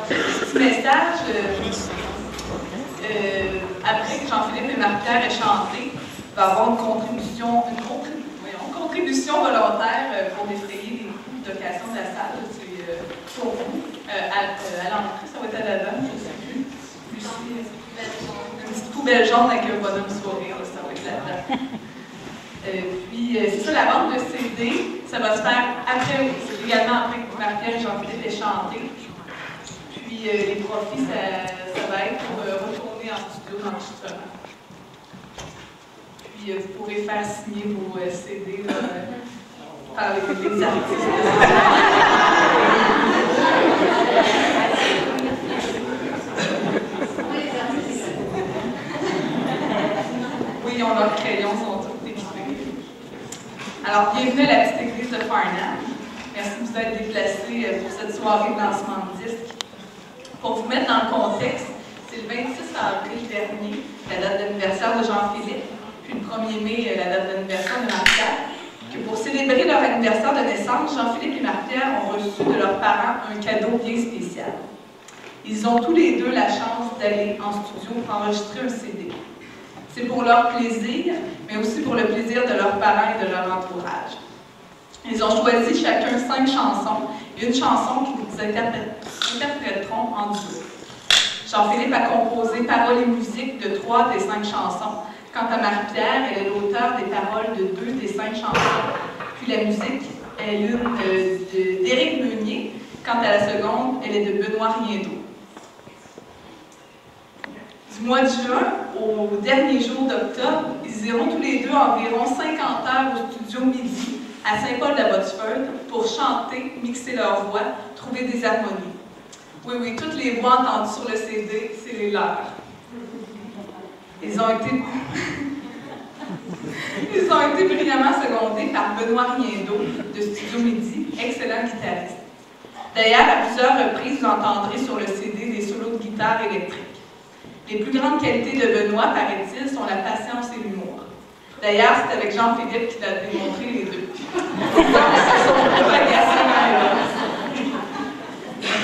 Petit message, après que Jean-Philippe et Marie-Pierre aient chanté, il va y avoir une contribution volontaire pour défrayer les coûts de location de la salle. C'est pour vous. À l'entrée, ça va être à l'avant, je ne sais plus. Lucie, une petite poubelle jaune avec un bonhomme sourire, ça va être là-dedans. Puis, c'est ça, la vente de CD, ça va se faire après, également après que Marie-Pierre et Jean-Philippe aient chanté. Puis, les profits, ça va être pour retourner en studio d'enregistrement. Puis, vous pourrez faire signer vos CD par les artistes. Oui, leurs crayons sont tous équipés. Alors, bienvenue à la petite église de Farnham. Merci de vous être déplacés pour cette soirée de lancement de disques. Pour vous mettre dans le contexte, c'est le 26 avril dernier, la date d'anniversaire de Jean-Philippe, puis le 1er mai, la date d'anniversaire de Marie-Pierre, que pour célébrer leur anniversaire de naissance, Jean-Philippe et Marie-Pierre ont reçu de leurs parents un cadeau bien spécial. Ils ont tous les deux la chance d'aller en studio pour enregistrer un CD. C'est pour leur plaisir, mais aussi pour le plaisir de leurs parents et de leur entourage. Ils ont choisi chacun 5 chansons et une chanson qu'ils interpréteront en duo. Jean-Philippe a composé paroles et musique de 3 des 5 chansons. Quant à Marie-Pierre, elle est l'auteur des paroles de 2 des 5 chansons. Puis la musique est l'une d'Éric Meunier. Quant à la seconde, elle est de Benoît Riendeau. Du mois de juin au dernier jour d'octobre, ils iront tous les deux environ 50 heures au studio Midi à Saint-Paul-de-la-Botsford pour chanter, mixer leur voix, trouver des harmonies. Oui, toutes les voix entendues sur le CD, c'est les leurs. Ils ont été brillamment secondés par Benoît Riendeau de Studio Midi, excellent guitariste. D'ailleurs, à plusieurs reprises, vous entendrez sur le CD des solos de guitare électrique. Les plus grandes qualités de Benoît, paraît-il, sont la patience et l'humour. D'ailleurs, c'est avec Jean-Philippe qu'il a démontré les deux.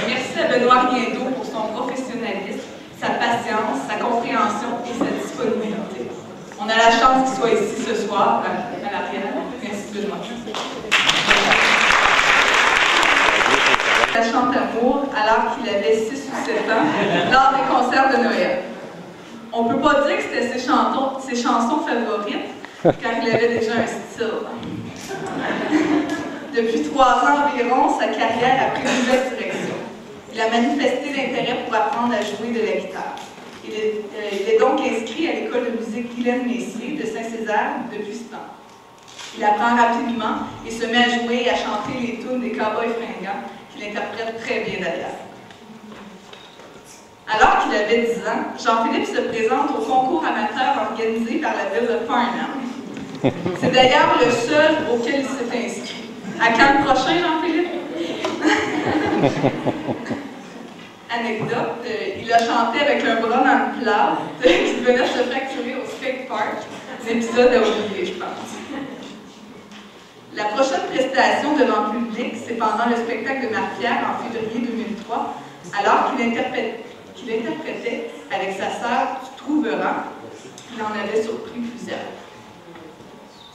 Merci à Benoît Riendeau pour son professionnalisme, sa patience, sa compréhension et sa disponibilité. On a la chance qu'il soit ici ce soir, à l'arrière. Merci Benoît. La chante Amour alors qu'il avait 6 ou 7 ans lors des concerts de Noël. On ne peut pas dire que c'était ses chansons favorites, car il avait déjà un style. Depuis 3 ans environ, sa carrière a pris une nouvelle direction. Il a manifesté l'intérêt pour apprendre à jouer de la guitare. Il est donc inscrit à l'école de musique Guylaine Messier de Saint-Césaire depuis ce temps. Il apprend rapidement et se met à jouer et à chanter les tunes des Cowboys fringants, qu'il interprète très bien d'ailleurs. Alors qu'il avait 10 ans, Jean-Philippe se présente au concours amateur organisé par la ville de Farnham. C'est d'ailleurs le seul auquel il s'est inscrit. À quand le prochain, Jean-Philippe? Anecdote, il a chanté avec un bras dans le plat qui venait se fracturer au skate park. Un épisode à oublier, je pense. La prochaine prestation devant le public, c'est pendant le spectacle de Marie-Pierre en février 2003, alors qu'il interprétait avec sa sœur Tu trouveras. Il en avait surpris plusieurs.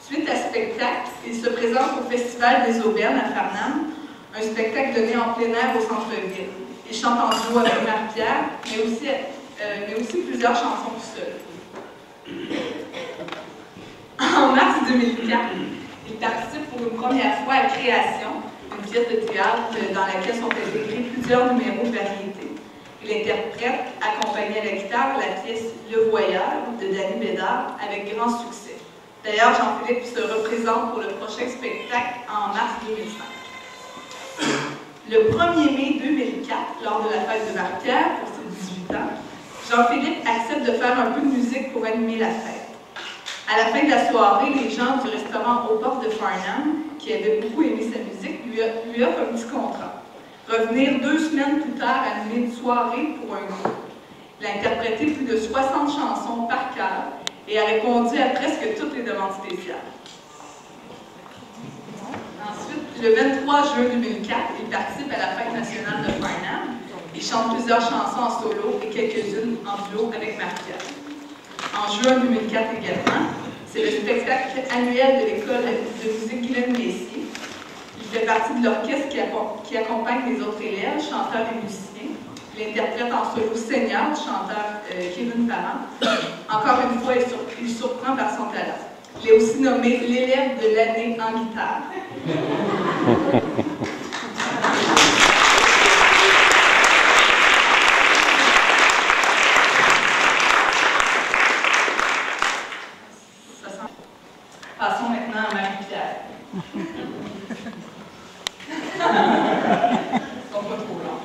Suite à ce spectacle, il se présente au Festival des Aubernes à Farnham, un spectacle donné en plein air au centre-ville. Il chante en duo avec Marie-Pierre, mais aussi plusieurs chansons tout seul. En mars 2004, il participe pour une première fois à Création, une pièce de théâtre dans laquelle sont intégrés plusieurs numéros de variété. Il interprète, accompagné à la guitare, la pièce Le Voyeur de Danny Bédard avec grand succès. D'ailleurs, Jean-Philippe se représente pour le prochain spectacle en mars 2005. Le 1er mai 2004, lors de la fête de Marie-Pierre, pour ses 18 ans, Jean-Philippe accepte de faire un peu de musique pour animer la fête. À la fin de la soirée, les gens du restaurant Aux Portes de Farnham, qui avaient beaucoup aimé sa musique, lui offrent un petit contrat. Revenir 2 semaines plus tard animer une soirée pour un groupe. Il a interprété plus de 60 chansons par cœur et a répondu à presque toutes les demandes spéciales. Ensuite, le 23 juin 2004, il participe à la fête nationale plusieurs chansons en solo et quelques-unes en duo avec Marie-Pierre. En juin 2004 également, c'est le spectacle annuel de l'école de musique Guylaine Messier. Il fait partie de l'orchestre qui accompagne les autres élèves, chanteurs et musiciens. Il interprète en solo senior, chanteur Kevin Parent. Encore une fois, il surprend par son talent. Il est aussi nommé l'élève de l'année en guitare. Passons maintenant à Marie-Pierre. Pas trop long.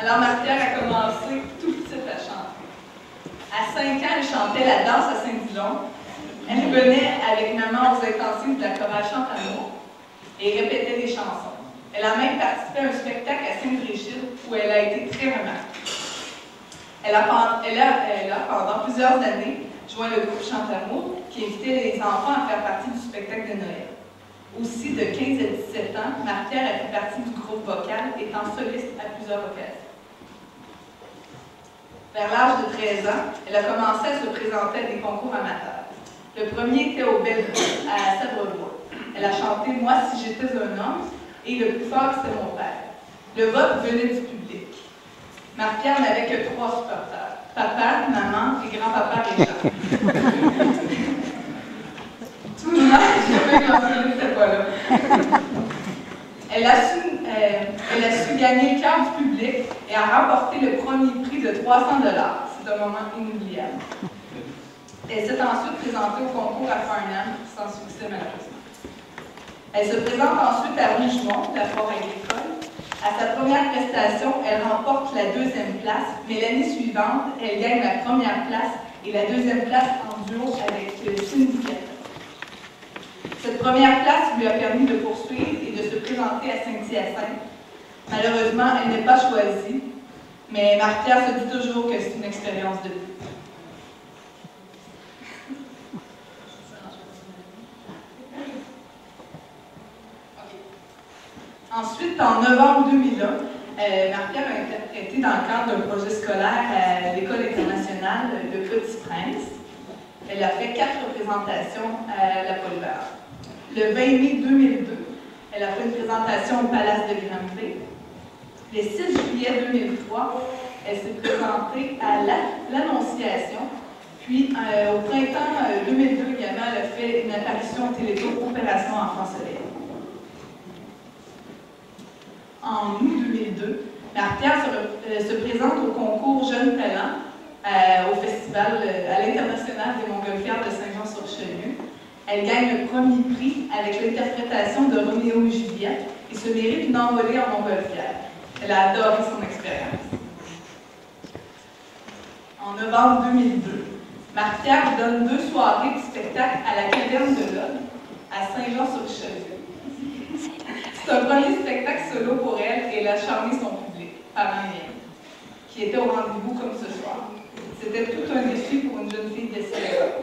Alors, Marie-Pierre a commencé tout petite à chanter. À 5 ans, elle chantait la danse à Saint-Dilon. Elle venait avec maman aux intensives de la chorale Chante-Amour et répétait des chansons. Elle a même participé à un spectacle à Sainte-Bréchille où elle a été très remarquée. Elle a pendant plusieurs années joint le groupe Chante-Amour qui invitait les enfants à faire partie du spectacle de Noël. Aussi, de 15 à 17 ans, Marie-Pierre a fait partie du groupe vocal, étant soliste à plusieurs occasions. Vers l'âge de 13 ans, elle a commencé à se présenter à des concours amateurs. Le premier était au Belle à Sèvres-Bois. Elle a chanté « Moi, si j'étais un homme » et le plus fort, c'était mon père. Le vote venait du public. Marie-Pierre n'avait que 3 supporters. Papa, maman et grand-papa Richard. Tout le monde n'était pas là. Elle a su gagner le cœur du public et a remporté le premier prix de 300 $. C'est un moment inoubliable. Elle s'est ensuite présentée au concours à Farnham, sans succès malheureusement. Elle se présente ensuite à Rougemont, la foire agricole. À sa première prestation, elle remporte la 2e place, mais l'année suivante, elle gagne la première place et la 2e place en duo avec Cindy Catton. Cette première place lui a permis de poursuivre et de se présenter à Saint-Hyacinthe. Malheureusement, elle n'est pas choisie, mais Marie-Pierre se dit toujours que c'est une expérience de vie. Ensuite, en novembre 2001, Marie-Pierre a interprété dans le cadre d'un projet scolaire à l'École internationale Le Petit Prince. Elle a fait 4 représentations à la Polyvalente. Le 20 mai 2002, elle a fait une présentation au Palace de Granby. Le 6 juillet 2003, elle s'est présentée à l'Annonciation. Puis, au printemps 2002 également, elle a fait une apparition au Télétoon Opération Enfants Soleil. En août 2002, Marie-Pierre se présente au concours Jeunes Talents au festival à l'international des Montgolfières de Saint-Jean-sur-Richelieu. Elle gagne le premier prix avec l'interprétation de Roméo et Juliette et se mérite une envolée en Montgolfière. Elle a adoré son expérience. En novembre 2002, Marie-Pierre donne 2 soirées de spectacle à la Caverne de l'Aude à Saint-Jean-sur-Richelieu. C'est un premier spectacle solo pour elle et elle a charmé son public, parents et amis, qui était au rendez-vous comme ce soir. C'était tout un défi pour une jeune fille de 16 ans.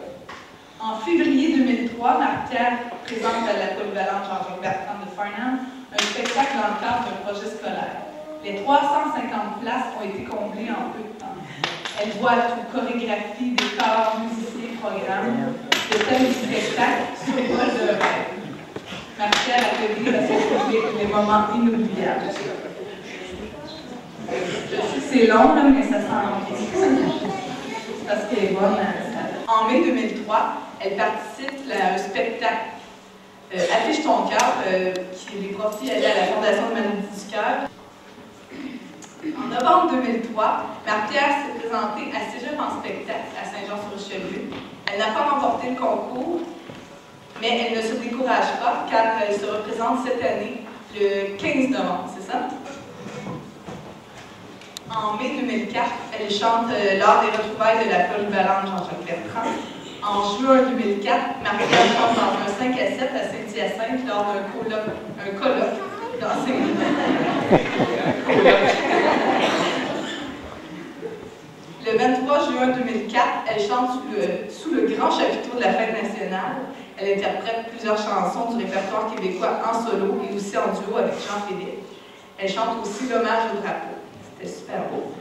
En février 2003, Marie-Pierre présente à la Polyvalente Jean-Jacques Bertrand de Farnham un spectacle dans le cadre d'un projet scolaire. Les 350 places ont été comblées en peu de temps. Elle voit tout, chorégraphie, décors, musiciens, programmes, le thème du spectacle, survol de rêve. Marie-Pierre a fait vivre à son public des moments inoubliables. Je sais que c'est long, là, mais ça s'en vient. Parce qu'elle est bonne. En mai 2003, elle participe à un spectacle Affiche ton cœur, qui est profits à la Fondation de Maladie du cœur. En novembre 2003, Marie-Pierre s'est présentée à Cégep en spectacle à Saint-Jean-sur-Richelieu. Elle n'a pas remporté le concours, mais elle ne se décourage pas car elle se représente cette année le 15 novembre, c'est ça? En mai 2004, elle chante lors des retrouvailles de la Polyvalente Jean-Jacques Bertrand. En juin 2004, Marie-Pierre chante dans un 5 à 7 à Saint-Hyacinthe lors d'un colloque d'enseignement. Le 23 juin 2004, elle chante sous le grand chapiteau de la Fête nationale. Elle interprète plusieurs chansons du répertoire québécois en solo et aussi en duo avec Jean-Philippe. Elle chante aussi l'hommage au drapeau. C'était super beau.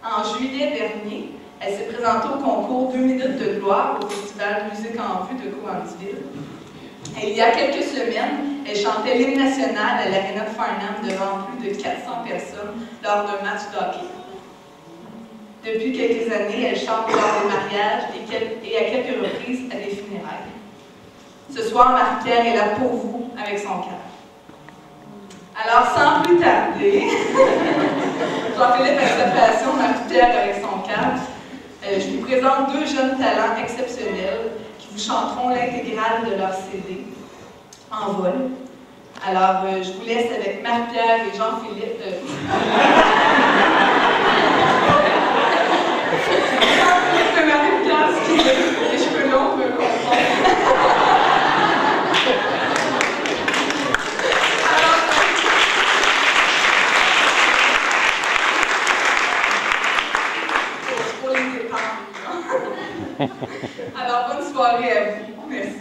En juillet dernier, elle s'est présentée au concours 2 minutes de gloire au Festival Musique en vue de Cowansville. Et il y a quelques semaines, elle chantait l'hymne national à l'Arena de Farnham devant plus de 400 personnes lors d'un match de hockey. Depuis quelques années, elle chante lors des mariages et à quelques reprises à des funérailles. Ce soir, Marie-Pierre est là pour vous avec son cœur. Alors, sans plus tarder, Jean-Philippe avec sa passion, Marie-Pierre avec son cœur, je vous présente 2 jeunes talents exceptionnels qui vous chanteront l'intégrale de leur CD, En vol. Alors, je vous laisse avec Marie-Pierre et Jean-Philippe. Jean-Philippe et Marie-Pierre, les cheveux longs, me comprendre. Alors, bonne soirée à vous. Merci.